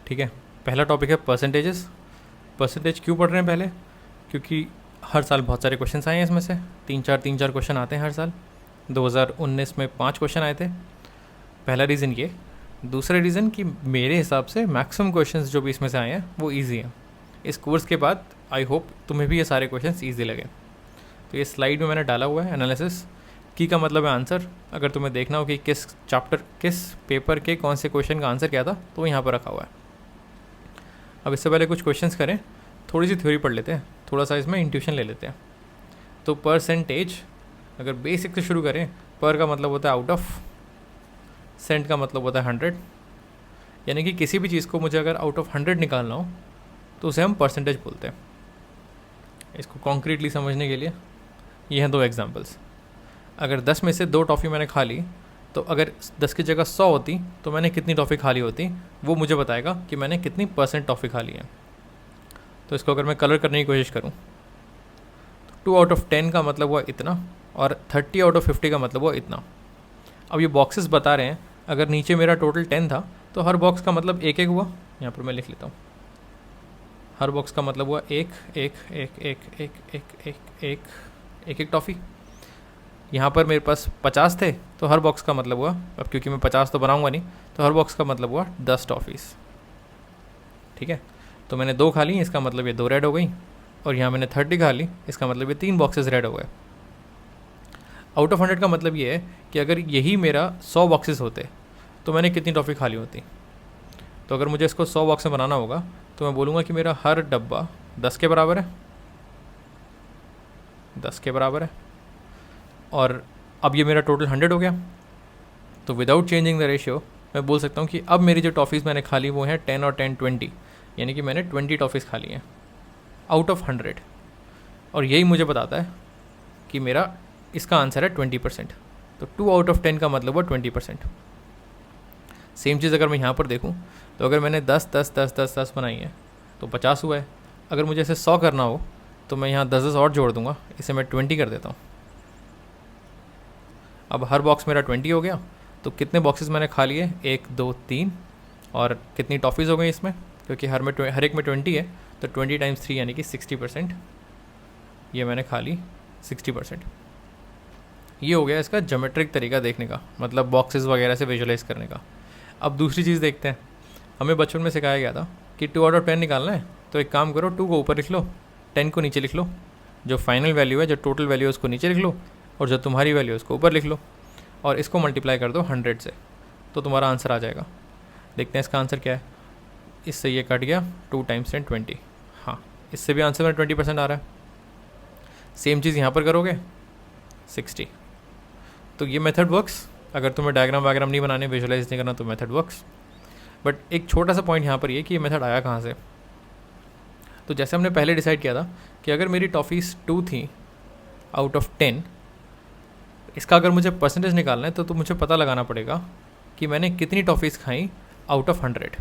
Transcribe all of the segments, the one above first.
ठीक है, पहला टॉपिक है परसेंटेजेस। परसेंटेज क्यों पढ़ रहे हैं पहले? क्योंकि हर साल बहुत सारे क्वेश्चन आए हैं इसमें से, तीन चार क्वेश्चन आते हैं हर साल। 2019 में 5 क्वेश्चन आए थे। पहला रीज़न ये। दूसरा रीज़न कि मेरे हिसाब से मैक्सिमम क्वेश्चंस जो भी इसमें से आए हैं वो इजी हैं। इस कोर्स के बाद आई होप तुम्हें भी ये सारे क्वेश्चंस इजी लगे। तो ये स्लाइड में मैंने डाला हुआ है एनालिसिस की का मतलब है आंसर। अगर तुम्हें देखना हो कि किस चैप्टर किस पेपर के कौन से क्वेश्चन का आंसर क्या था तो यहाँ पर रखा हुआ है। अब इससे पहले कुछ क्वेश्चंस करें, थोड़ी सी थ्योरी पढ़ लेते हैं, थोड़ा सा इसमें इंट्यूशन ले लेते हैं। तो परसेंटेज अगर बेसिक से शुरू करें, पर का मतलब होता है आउट ऑफ, सेंट का मतलब होता है 100, यानी कि किसी भी चीज़ को मुझे अगर आउट ऑफ 100 निकालना हो तो उसे हम परसेंटेज बोलते हैं। इसको कॉन्क्रीटली समझने के लिए ये हैं 2 एग्जांपल्स। अगर 10 में से 2 टॉफ़ी मैंने खा ली, तो अगर 10 की जगह 100 होती तो मैंने कितनी टॉफ़ी खा ली होती, वो मुझे बताएगा कि मैंने कितनी % टॉफ़ी खा ली है। तो इसको अगर मैं कलर करने की कोशिश करूँ तो 2 आउट ऑफ 10 का मतलब हुआ इतना, और 30 आउट ऑफ 50 का मतलब हुआ इतना। अब ये बॉक्सेस बता रहे हैं, अगर नीचे मेरा टोटल 10 था तो हर बॉक्स का मतलब एक एक हुआ। यहाँ पर मैं लिख लेता हूँ, हर बॉक्स का मतलब हुआ एक एक एक एक एक एक एक एक एक एक टॉफ़ी। यहाँ पर मेरे पास 50 थे तो हर बॉक्स का मतलब हुआ, अब क्योंकि मैं 50 तो बनाऊँगा नहीं, तो हर बॉक्स का मतलब हुआ 10 टॉफ़ीज़। ठीक है, तो मैंने 2 खा ली, इसका मतलब ये 2 रेड हो गई, और यहाँ मैंने 30 खा ली, इसका मतलब ये 3 बॉक्सेस रेड हो गए। आउट ऑफ 100 का मतलब ये है कि अगर यही मेरा 100 बॉक्सेस होते तो मैंने कितनी टॉफ़ी खा ली होती। तो अगर मुझे इसको 100 बॉक्स में बनाना होगा तो मैं बोलूँगा कि मेरा हर डब्बा 10 के बराबर है, 10 के बराबर है, और अब ये मेरा टोटल 100 हो गया। तो विदाउट चेंजिंग द रेशियो मैं बोल सकता हूँ कि अब मेरी जो टॉफ़ीज़ मैंने खा ली वो हैं 10 और 10 20, यानी कि मैंने 20 टॉफ़ीज़ खा ली हैं आउट ऑफ 100। और यही मुझे बताता है कि मेरा इसका आंसर है 20%। तो 2 आउट ऑफ 10 का मतलब हुआ 20%। सेम चीज़ अगर मैं यहाँ पर देखूँ तो अगर मैंने 10 10 10 10 10 बनाई है तो 50 हुआ है। अगर मुझे इसे 100 करना हो तो मैं यहाँ 10 10 और जोड़ दूँगा, इसे मैं 20 कर देता हूँ। अब हर बॉक्स मेरा 20 हो गया। तो कितने बॉक्सेस मैंने खा लिए? 1 2 3, और कितनी टॉफ़ीज़ हो गई इसमें, क्योंकि हर एक में 20 है, तो 20 टाइम्स 3 यानी कि 60%। ये मैंने खा ली 60%। ये हो गया इसका ज्योमेट्रिक तरीका देखने का, मतलब बॉक्सेस वगैरह से विजुलाइज करने का। अब दूसरी चीज़ देखते हैं। हमें बचपन में सिखाया गया था कि 2 आउट ऑफ 10 निकालना है, तो एक काम करो, 2 को ऊपर लिख लो, 10 को नीचे लिख लो, जो फाइनल वैल्यू है, जो टोटल वैल्यू है उसको नीचे लिख लो, और जो तुम्हारी वैल्यू है उसको ऊपर लिख लो, और इसको मल्टीप्लाई कर दो 100 से, तो तुम्हारा आंसर आ जाएगा। देखते हैं इसका आंसर क्या है। इससे ये कट गया, 2 टाइम्स 10 20। हाँ, इससे भी आंसर में 20% आ रहा है। सेम चीज़ यहाँ पर करोगे 60। तो ये मेथड वर्क्स। अगर तुम्हें डायग्राम वायग्राम नहीं बनाने, विजुलाइज नहीं करना, तो मेथड वर्क्स। बट एक छोटा सा पॉइंट यहाँ पर ये कि ये मेथड आया कहाँ से। तो जैसे हमने पहले डिसाइड किया था कि अगर मेरी टॉफ़ीज़ 2 थी आउट ऑफ 10, इसका अगर मुझे परसेंटेज निकालना है तो मुझे पता लगाना पड़ेगा कि मैंने कितनी टॉफ़ीज़ खाई आउट ऑफ 100,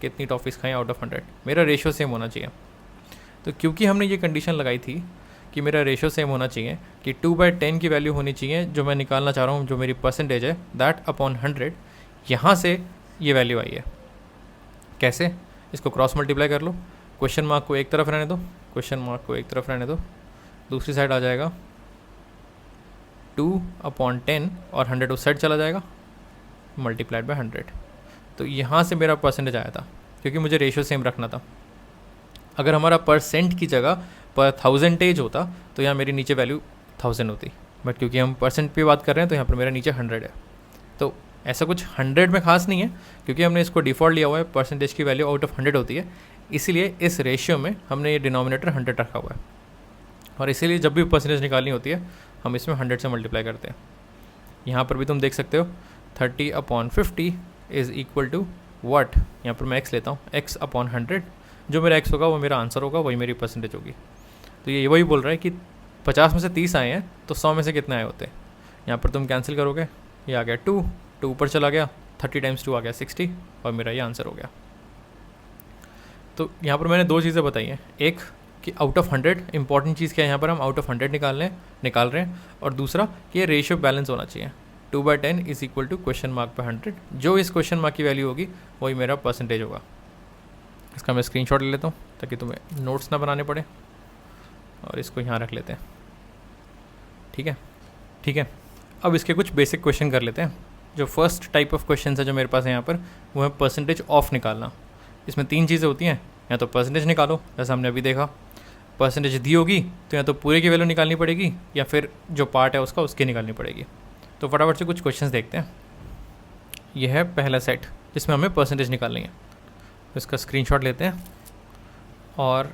कितनी टॉफ़ीज़ खाई आउट ऑफ 100। मेरा रेशियो सेम होना चाहिए। तो क्योंकि हमने ये कंडीशन लगाई थी कि मेरा रेशियो सेम होना चाहिए, कि 2/10 की वैल्यू होनी चाहिए जो मैं निकालना चाह रहा हूँ, जो मेरी परसेंटेज है, दैट अपॉन 100, यहाँ से ये वैल्यू आई है। कैसे? इसको क्रॉस मल्टीप्लाई कर लो, क्वेश्चन मार्क को एक तरफ रहने दो, क्वेश्चन मार्क को एक तरफ रहने दो, दूसरी साइड आ जाएगा 2/10, और 100 उस साइड चला जाएगा, मल्टीप्लाइड बाय 100। तो यहाँ से मेरा परसेंटेज आया था, क्योंकि मुझे रेशियो सेम रखना था। अगर हमारा परसेंट की जगह पर 1000 होता तो यहाँ मेरी नीचे वैल्यू 1000 होती, बट क्योंकि हम परसेंट पे बात कर रहे हैं तो यहाँ पर मेरा नीचे 100 है। तो ऐसा कुछ 100 में खास नहीं है, क्योंकि हमने इसको डिफ़ॉल्ट लिया हुआ है, परसेंटेज की वैल्यू आउट ऑफ 100 होती है, इसीलिए इस रेशियो में हमने ये डिनोमिनेटर 100 रखा हुआ है। और इसीलिए जब भी परसेंटेज निकालनी होती है हम इसमें 100 से मल्टीप्लाई करते हैं। यहाँ पर भी तुम देख सकते हो 30/50 इज़ इक्वल टू व्हाट। यहाँ पर मैं x लेता हूँ, x/100, जो मेरा x होगा वो मेरा आंसर होगा, वही मेरी परसेंटेज होगी। तो ये वही बोल रहा है कि 50 में से 30 आए हैं तो 100 में से कितने आए होते हैं। यहाँ पर तुम कैंसिल करोगे, ये आ गया 2 ऊपर चला गया, 30 टाइम्स 2 आ गया 60, और मेरा ये आंसर हो गया। तो यहाँ पर मैंने 2 चीज़ें बताई हैं, एक कि आउट ऑफ 100 इंपॉर्टेंट चीज़ क्या है, यहाँ पर हम आउट ऑफ 100 निकाल रहे हैं, और दूसरा कि ये रेशियो बैलेंस होना चाहिए। 2/10 is equal to question mark पे 100, जो इस क्वेश्चन मार्क की वैल्यू होगी वही मेरा परसेंटेज होगा। इसका मैं स्क्रीनशॉट ले लेता हूँ ताकि तुम्हें नोट्स ना बनाने पड़े, और इसको यहाँ रख लेते हैं। ठीक है, ठीक है। अब इसके कुछ बेसिक क्वेश्चन कर लेते हैं। जो फर्स्ट टाइप ऑफ क्वेश्चन है जो मेरे पास है यहाँ पर, वो है परसेंटेज ऑफ निकालना। इसमें 3 चीज़ें होती हैं, या तो परसेंटेज निकालो जैसा हमने अभी देखा, परसेंटेज दी होगी तो या तो पूरे की वैल्यू निकालनी पड़ेगी या फिर जो पार्ट है उसका उसकी निकालनी पड़ेगी। तो फटाफट से कुछ क्वेश्चंस देखते हैं। यह है पहला सेट जिसमें हमें परसेंटेज निकालनी है। तो इसका स्क्रीनशॉट लेते हैं और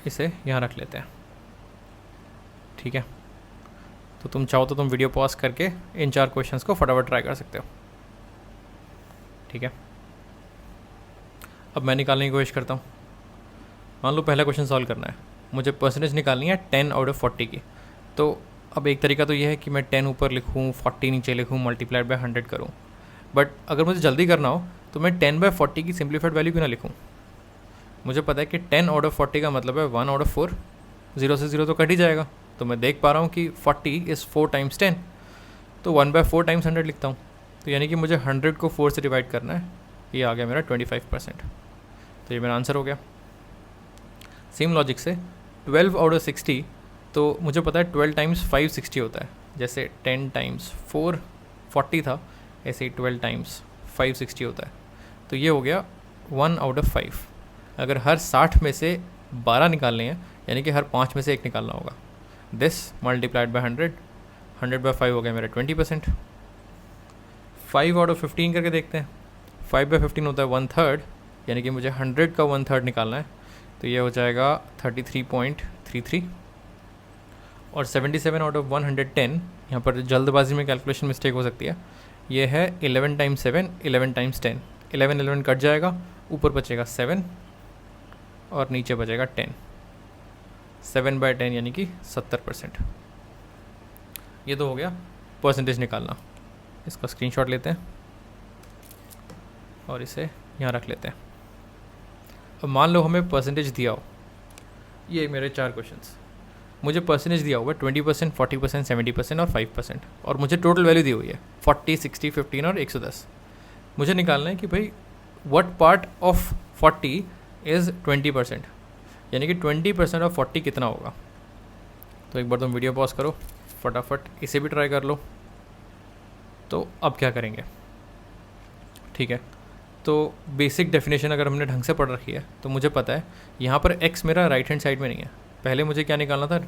इसे यहाँ रख लेते हैं। ठीक है, तो तुम चाहो तो तुम वीडियो पॉज करके इन 4 क्वेश्चंस को फटाफट ट्राई कर सकते हो। ठीक है, अब मैं निकालने की कोशिश करता हूँ। मान लो पहला क्वेश्चन सॉल्व करना है, मुझे परसेंटेज निकालनी है 10 आउट ऑफ 40 की। तो अब एक तरीका तो ये है कि मैं 10 ऊपर लिखूँ, 40 नीचे लिखूँ, मल्टीप्लाइड बाय 100 करूँ। बट अगर मुझे जल्दी करना हो तो मैं 10/40 की सिंप्लीफाइड वैल्यू क्यों ना लिखूँ। मुझे पता है कि 10 आउट ऑफ 40 का मतलब है 1 आउट ऑफ 4, 0 से 0 तो कट ही जाएगा। तो मैं देख पा रहा हूँ कि 40 इज़ 4 टाइम्स 10, तो 1/4 टाइम्स 100 लिखता हूँ। तो यानी कि मुझे 100 को 4 से डिवाइड करना है। ये आ गया मेरा 25%। तो ये मेरा आंसर हो गया। सेम लॉजिक से 12 आउट ऑफ 60, तो मुझे पता है 12 टाइम्स 5 60 होता है। जैसे 10 टाइम्स 4 40 था, ऐसे ही 12 टाइम्स 5 60 होता है। तो ये हो गया 1 आउट ऑफ 5। अगर हर 60 में से 12 निकालने हैं, यानी कि हर 5 में से 1 निकालना होगा। दिस मल्टीप्लाइड बाय 100, 100/5 हो गया मेरा 20%। 5 आउट ऑफ 15 करके देखते हैं। 5/15 होता है 1/3, यानी कि मुझे 100 का 1/3 निकालना है। तो ये हो जाएगा 33.33। और 77 आउट ऑफ 110, यहाँ पर जल्दबाजी में कैलकुलेशन मिस्टेक हो सकती है। ये है 11 टाइम्स 7, 11 टाइम्स 10। 11 कट जाएगा, ऊपर बचेगा 7 और नीचे बचेगा 10। 7/10 यानी कि 70%। ये तो हो गया परसेंटेज निकालना। इसका स्क्रीनशॉट लेते हैं और इसे यहाँ रख लेते हैं। अब मान लो हमें परसेंटेज दिया हो, ये मेरे 4 क्वेश्चंस, मुझे परसेंटेज दिया हुआ है 20%, 40%, 70% और 5%, और मुझे टोटल वैल्यू दी हुई है 40, 60, 15 और 110। मुझे निकालना है कि भाई व्हाट पार्ट ऑफ 40 इज़ 20%, यानी कि 20% ऑफ 40 कितना होगा। तो एक बार तुम वीडियो पॉज करो, फटाफट इसे भी ट्राई कर लो। तो अब क्या करेंगे, ठीक है। तो बेसिक डेफिनेशन अगर हमने ढंग से पढ़ रखी है तो मुझे पता है यहाँ पर x मेरा राइट हैंड साइड में नहीं है। पहले मुझे क्या निकालना था,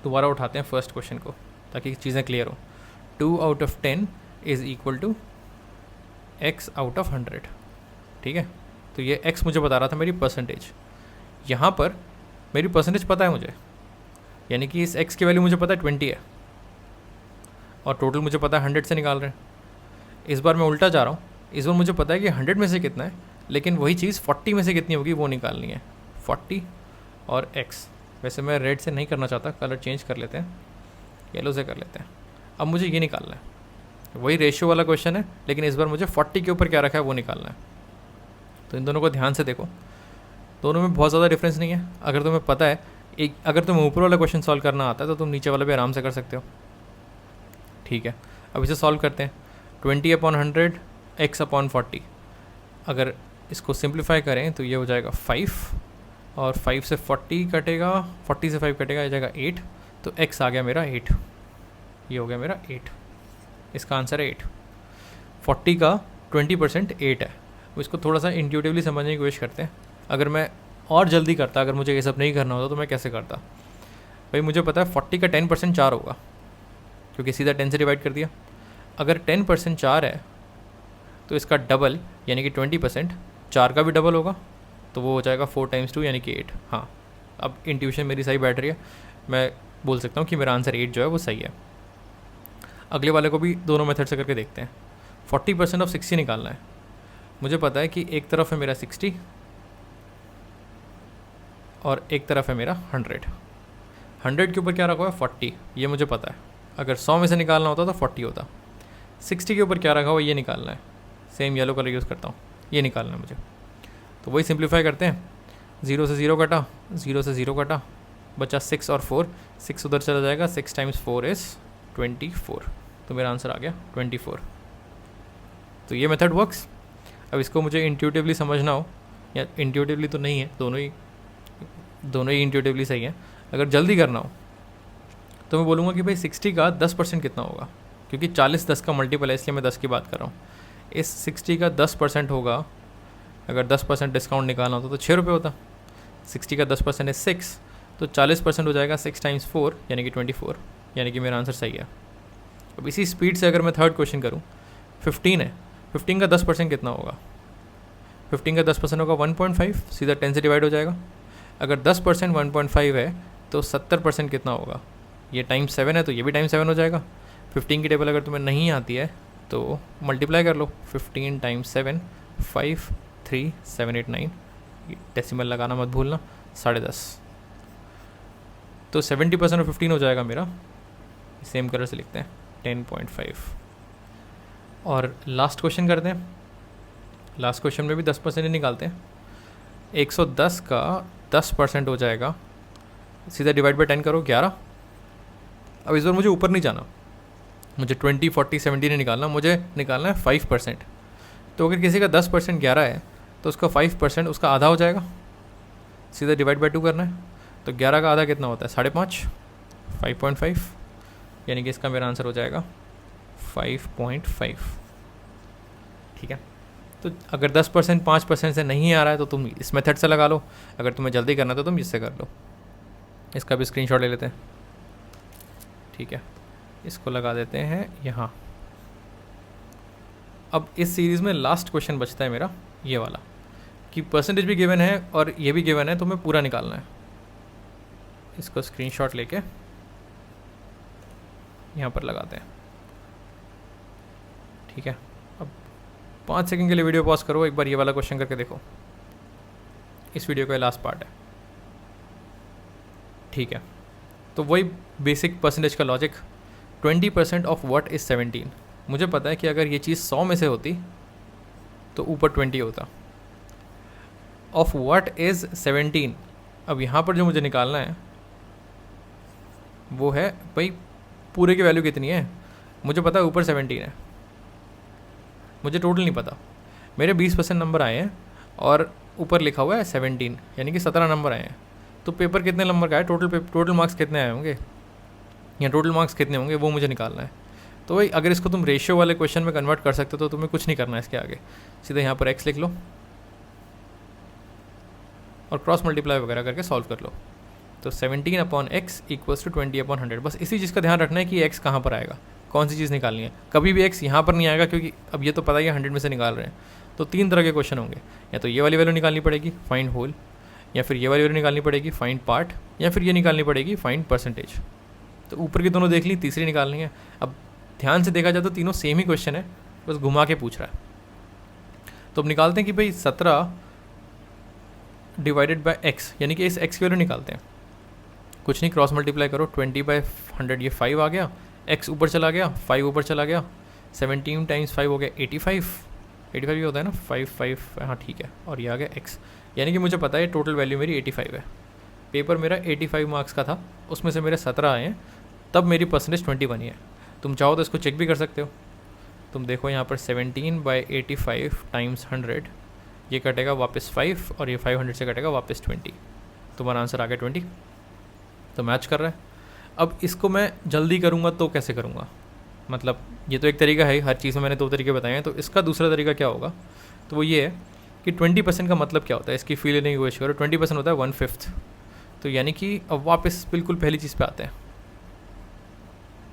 दोबारा उठाते हैं फर्स्ट क्वेश्चन को ताकि चीज़ें क्लियर हो। 2 out of 10 is equal to x out of 100। ठीक है, तो ये x मुझे बता रहा था मेरी परसेंटेज। यहाँ पर मेरी परसेंटेज पता है मुझे, यानी कि इस x की वैल्यू मुझे पता है 20 है, और टोटल मुझे पता है 100 से निकाल रहे हैं। इस बार मैं उल्टा जा रहा हूँ, इस बार मुझे पता है कि 100 में से कितना है, लेकिन वही चीज़ 40 में से कितनी होगी वो निकालनी है। 40 और x, वैसे मैं रेड से नहीं करना चाहता, कलर चेंज कर लेते हैं, येलो से कर लेते हैं। अब मुझे ये निकालना है, वही रेशियो वाला क्वेश्चन है, लेकिन इस बार मुझे 40 के ऊपर क्या रखा है वो निकालना है। तो इन दोनों को ध्यान से देखो, दोनों में बहुत ज़्यादा डिफरेंस नहीं है। अगर तुम्हें पता है, अगर तुम्हें ऊपर वाला क्वेश्चन सॉल्व करना आता है तो तुम नीचे वाला भी आराम से कर सकते हो। ठीक है, अब इसे सॉल्व करते हैं। 20/100 x/40, अगर इसको सिंप्लीफाई करें तो ये हो जाएगा 5, और 5 से 40 कटेगा, 40 से 5 कटेगा, आ जाएगा 8। तो x आ गया मेरा 8, ये हो गया मेरा 8। इसका आंसर है 8। 40 का 20% 8 है। वो इसको थोड़ा सा इंट्यूटिवली समझने की कोशिश करते हैं। अगर मैं और जल्दी करता, अगर मुझे ये सब नहीं करना होता तो मैं कैसे करता। भाई मुझे पता है 40 का 10% 4 होगा, क्योंकि सीधा 10 से डिवाइड कर दिया। अगर 10% 4 है तो इसका डबल यानी कि 20% 4 का भी डबल होगा, तो वो हो जाएगा 4 टाइम्स 2 यानी कि 8। हाँ, अब इंट्यूशन मेरी सही बैठ रही है, मैं बोल सकता हूँ कि मेरा आंसर 8 जो है वो सही है। अगले वाले को भी दोनों मेथड से करके देखते हैं। 40% ऑफ 60 निकालना है। मुझे पता है कि एक तरफ है मेरा 60 और एक तरफ है मेरा 100। 100 के ऊपर क्या रखा हुआ है 40, ये मुझे पता है। अगर 100 में से निकालना होता तो 40 होता। 60 के ऊपर क्या रखा हुआ ये निकालना है। सेम येलो कलर यूज़ करता हूँ, ये निकालना है मुझे। तो वही सिंप्लीफाई करते हैं। 0 से 0 कटा, 0 से 0 कटा, बचा 6 और 4। 6 उधर चला जाएगा, 6 टाइम्स 4 इज़ 24। तो मेरा आंसर आ गया 24। तो ये मेथड वर्क्स। अब इसको मुझे इंट्यूटिवली समझना हो या इंट्यूटिवली तो नहीं है, दोनों ही इंट्यूटिवली सही है। अगर जल्दी करना हो तो मैं बोलूँगा कि भाई 60 का 10% कितना होगा, क्योंकि 40 10 का मल्टीपल है इसलिए मैं 10 की बात कर रहा हूँ। इस 60 का 10% होगा, अगर 10% डिस्काउंट निकालना होता तो 6 रुपये होता। 60 का 10% है 6, तो 40% हो जाएगा 6 टाइम्स 4 यानी कि 24, यानी कि मेरा आंसर सही है। अब इसी स्पीड से अगर मैं थर्ड क्वेश्चन करूँ, 15 है, 15 का 10% कितना होगा? 15 का 10% होगा 1.5, सीधा 10 से डिवाइड हो जाएगा। अगर 10% 1.5 है तो 70% कितना होगा? ये टाइम 7 है तो ये भी टाइम 7 हो जाएगा। 15 की टेबल अगर तुम्हें नहीं आती है तो मल्टीप्लाई कर लो, 15 टाइम्स 7, 5 3 7 8 9, डेसिमल लगाना मत भूलना, 10.5, तो 70% और 15 हो जाएगा मेरा। सेम कलर से लिखते हैं 10.5। और लास्ट क्वेश्चन करते हैं। लास्ट क्वेश्चन में भी 10% ही निकालते हैं। 110 का 10% हो जाएगा, सीधा डिवाइड बाई 10 करो, 11। अब इस बार मुझे ऊपर नहीं जाना, मुझे 20 40 70 नहीं निकालना, मुझे निकालना है 5%। तो अगर किसी का 10% 11 है तो उसका 5% उसका आधा हो जाएगा, सीधा डिवाइड बाई 2 करना है। तो 11 का आधा कितना होता है? 5.5, 5.5, यानी कि इसका मेरा आंसर हो जाएगा 5.5। ठीक है, तो अगर 10% 5% से नहीं आ रहा है तो तुम इस मेथड से लगा लो, अगर तुम्हें जल्दी करना है तो तुम इससे कर लो। इसका भी स्क्रीनशॉट ले लेते हैं। ठीक है, इसको लगा देते हैं यहाँ। अब इस सीरीज़ में लास्ट क्वेश्चन बचता है मेरा ये वाला, कि परसेंटेज भी गिवन है और ये भी गिवन है, तो मैं पूरा निकालना है। इसको स्क्रीनशॉट लेके यहाँ पर लगाते हैं। ठीक है, अब 5 सेकंड के लिए वीडियो पॉज करो, एक बार ये वाला क्वेश्चन करके देखो। इस वीडियो का लास्ट पार्ट है। ठीक है, तो वही बेसिक परसेंटेज का लॉजिक। 20% of what is 17। मुझे पता है कि अगर ये चीज़ 100 में से होती तो ऊपर 20 होता। ऑफ व्हाट इज़ 17, अब यहाँ पर जो मुझे निकालना है वो है भाई पूरे की वैल्यू कितनी है। मुझे पता है ऊपर 17 है, मुझे टोटल नहीं पता। मेरे 20% नंबर आए हैं और ऊपर लिखा हुआ है 17, यानी कि 17 नंबर आए हैं। तो पेपर कितने नंबर का है, टोटल मार्क्स कितने आए होंगे या टोटल मार्क्स कितने होंगे वो मुझे निकालना है। तो भाई अगर इसको तुम रेशियो वाले क्वेश्चन में कन्वर्ट कर सकते हो तो तुम्हें कुछ नहीं करना है इसके आगे, सीधे यहाँ पर x लिख लो और क्रॉस मल्टीप्लाई वगैरह करके सॉल्व कर लो। तो 17/x इक्वल्स टू 20/100। बस इसी चीज़ का ध्यान रखना है कि x कहाँ पर आएगा, कौन सी चीज़ निकालनी है। कभी भी x यहाँ पर नहीं आएगा, क्योंकि अब ये तो पता ही है 100 में से निकाल रहे हैं। तो 3 तरह के क्वेश्चन होंगे, या तो ये वाली वैल्यू निकालनी पड़ेगी फाइंड होल, या फिर ये वाली वैल्यू निकालनी पड़ेगी फाइंड पार्ट, या फिर ये निकालनी पड़ेगी फाइंड परसेंटेज। तो ऊपर की दोनों देख ली, तीसरी निकालनी है। अब ध्यान से देखा जाए तो तीनों सेम ही क्वेश्चन है, बस घुमा के पूछ रहा है। तो अब निकालते हैं कि भाई 17 डिवाइडेड बाय x, यानी कि इस x की वैल्यू निकालते हैं। कुछ नहीं, क्रॉस मल्टीप्लाई करो, 20/100 ये 5 आ गया, x ऊपर चला गया, 5 ऊपर चला गया, 17 टाइम्स 5 हो गया 85 ही होता है ना, 5 हाँ ठीक है, और ये आ गया x, यानी कि मुझे पता है टोटल वैल्यू मेरी 85 है। पेपर मेरा 85 मार्क्स का था, उसमें से मेरे 17 आए हैं, तब मेरी परसेंटेज 20 बनी है। तुम चाहो तो इसको चेक भी कर सकते हो। तुम देखो यहाँ पर 17/85 टाइम्स 100, ये कटेगा वापस 5 और ये 500 से कटेगा वापस 20, तुम्हारा आंसर आ गया 20। तो मैच कर रहा है। अब इसको मैं जल्दी करूँगा तो कैसे करूँगा, मतलब ये तो एक तरीका है, हर चीज़ में मैंने 2 तरीके बताए हैं। तो इसका दूसरा तरीका क्या होगा, तो वो ये है कि 20% का मतलब क्या होता है, इसकी फील लेने की कोशिश करो। 20% होता है 1/5, तो यानी कि अब वापस बिल्कुल पहली चीज़ पे आते हैं।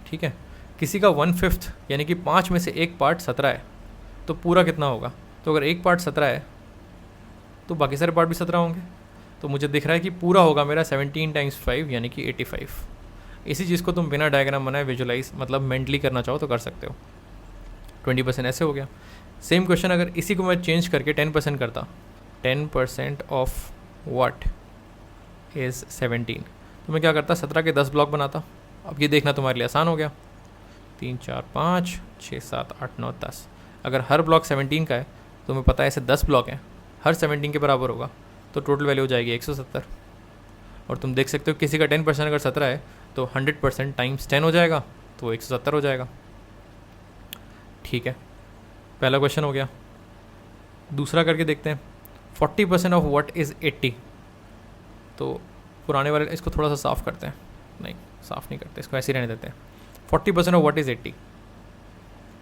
ठीक है, किसी का 1/5 यानी कि 5 में से एक पार्ट 17 है, तो पूरा कितना होगा। तो अगर एक पार्ट 17 है तो बाकी सारे पार्ट भी 17 होंगे। तो मुझे दिख रहा है कि पूरा होगा मेरा 17 टाइम्स 5 यानी कि 85। इसी चीज़ को तुम बिना डायग्राम बनाए विजुलाइज मतलब मेंटली करना चाहो तो कर सकते हो। 20% ऐसे हो गया। सेम क्वेश्चन अगर इसी को मैं चेंज करके 10% करता, 10% ऑफ व्हाट इज़ 17, तो मैं क्या करता, 17 के 10 ब्लॉक बनाता। अब ये देखना तुम्हारे लिए आसान हो गया, 3 4 5 6 7 8 9 10। अगर हर ब्लॉक 17 का है तो तुम्हें पता है ऐसे 10 ब्लॉक हैं, हर 17 के बराबर होगा, तो टोटल वैल्यू हो जाएगी 170। और तुम देख सकते हो किसी का 10% अगर 17 है तो 100% टाइम्स 10 हो जाएगा, तो वो 170 हो जाएगा। ठीक है, पहला क्वेश्चन हो गया। दूसरा करके देखते हैं। 40% ऑफ व्हाट इज़ 80। तो पुराने वाले इसको थोड़ा सा साफ़ करते हैं, नहीं साफ़ नहीं करते, इसको ऐसे ही रहने देते हैं। 40% ऑफ व्हाट इज़ 80।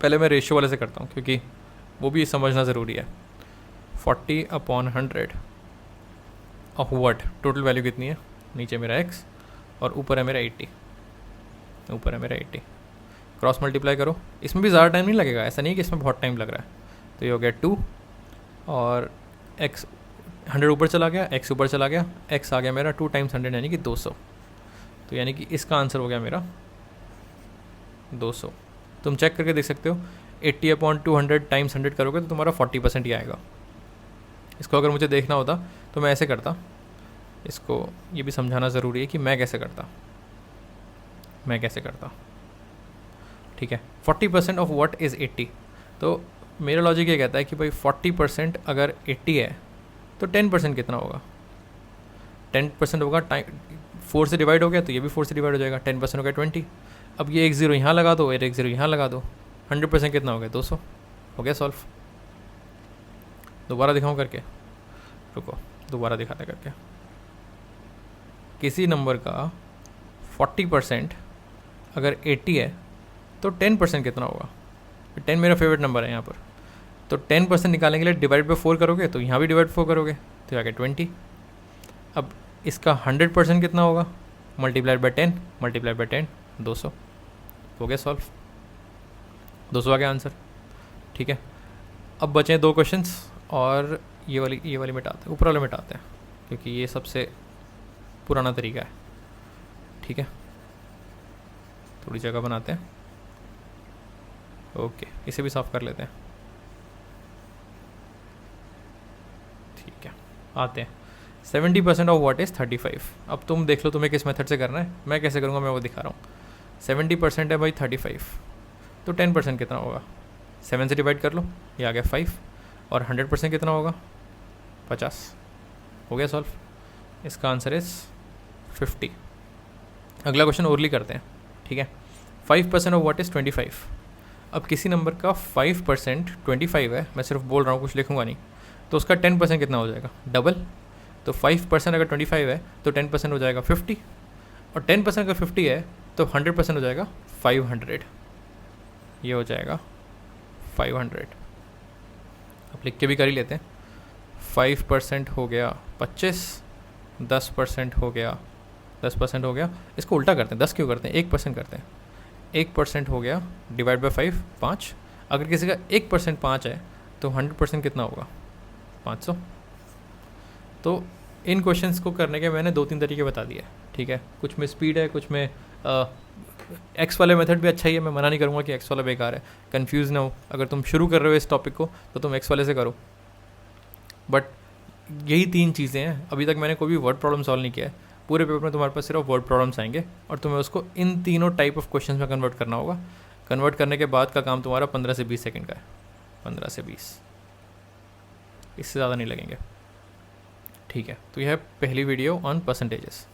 पहले मैं रेशियो वाले से करता हूँ क्योंकि वो भी समझना ज़रूरी है। 40/100 ऑफ व्हाट, टोटल वैल्यू कितनी है, नीचे मेरा x और ऊपर है मेरा 80, ऊपर है मेरा 80। क्रॉस मल्टीप्लाई करो, इसमें भी ज़्यादा टाइम नहीं लगेगा, ऐसा नहीं कि इसमें बहुत टाइम लग रहा है। तो ये हो गया 2 और x 100 ऊपर चला गया, x ऊपर चला गया, x आ गया मेरा 2 टाइम्स 100 यानी कि 200। तो यानी कि इसका आंसर हो गया मेरा 200। तुम चेक करके देख सकते हो, 80/200 टाइम्स 100 करोगे तो तुम्हारा 40% ही आएगा। इसको अगर मुझे देखना होता तो मैं ऐसे करता, इसको ये भी समझाना ज़रूरी है कि मैं कैसे करता, ठीक है। 40% ऑफ व्हाट इज़ 80। तो मेरा लॉजिक ये कहता है कि भाई 40% अगर 80 है तो 10% कितना होगा, 10% होगा, टाइम 4 से डिवाइड हो गया तो ये भी 4 से डिवाइड हो जाएगा, 10% हो गया 20। अब ये एक ज़ीरो यहाँ लगा दो और एक ज़ीरो यहाँ लगा दो, 100% कितना हो गया 200। हो गया सॉल्व। दोबारा दिखाऊँ करके, रुको दोबारा दिखाते करके। किसी नंबर का 40% अगर 80 है तो 10% कितना होगा, 10 मेरा फेवरेट नंबर है यहाँ पर। तो 10% निकालने के लिए डिवाइड बाई 4 करोगे तो यहाँ भी डिवाइड 4 करोगे तो आ गया 20। अब इसका 100% कितना होगा, मल्टीप्लाइड बाई 10 मल्टीप्लाइड बाई 10 200। हो गया सॉल्व, 200 आ गया आंसर, ठीक है। अब बचे 2 क्वेश्चंस और ये वाली मिटाते हैं, ऊपर वाले मिटाते हैं क्योंकि ये सबसे पुराना तरीका है, ठीक है। थोड़ी जगह बनाते हैं, ओके इसे भी साफ़ कर लेते हैं, ठीक है। आते हैं 70% ऑफ व्हाट इज़ 35। अब तुम देख लो तुम्हें किस मेथड से करना है, मैं कैसे करूँगा मैं वो दिखा रहा हूँ। 70% है भाई 35, तो 10% कितना होगा, 7 से डिवाइड कर लो, ये आ गया 5 और 100% कितना होगा 50। हो गया सॉल्व, इसका आंसर इज़ 50। अगला क्वेश्चन ओरली करते हैं, ठीक है। 5% ऑफ व्हाट इज़ 25। अब किसी नंबर का 5% 25 है, मैं सिर्फ बोल रहा हूँ कुछ लिखूँगा नहीं, तो उसका 10% कितना हो जाएगा, डबल। तो 5% अगर 25 है तो 10% हो जाएगा 50 और 10% अगर 50 है तो 100% हो जाएगा 500। ये हो जाएगा 500। अब लिख के भी कर ही लेते हैं। 5% हो गया 25, 10% हो गया 10% हो गया, इसको उल्टा करते हैं, 10 क्यों करते हैं, 1% करते हैं। 1% हो गया डिवाइड बाई 5 5। अगर किसी का 1% 5 है तो 100% कितना होगा 500। तो इन क्वेश्चंस को करने के मैंने 2-3 तरीके बता दिए, ठीक है। कुछ में स्पीड है, कुछ में एक्स वाले मेथड भी अच्छा ही है, मैं मना नहीं करूँगा कि एक्स वाला बेकार है, कंफ्यूज ना हो। अगर तुम शुरू कर रहे हो इस टॉपिक को तो तुम एक्स वाले से करो, बट यही 3 चीज़ें हैं। अभी तक मैंने कोई भी वर्ड प्रॉब्लम सॉल्व नहीं किया है, पूरे पेपर में तुम्हारे पास सिर्फ वर्ड प्रॉब्लम्स आएंगे और तुम्हें उसको इन तीनों टाइप ऑफ क्वेश्चन में कन्वर्ट करना होगा। कन्वर्ट करने के बाद का काम तुम्हारा 15 से 20 सेकंड का है, 15 से 20, इससे ज़्यादा नहीं लगेंगे, ठीक है। तो यह है पहली वीडियो ऑन परसेंटेजेस।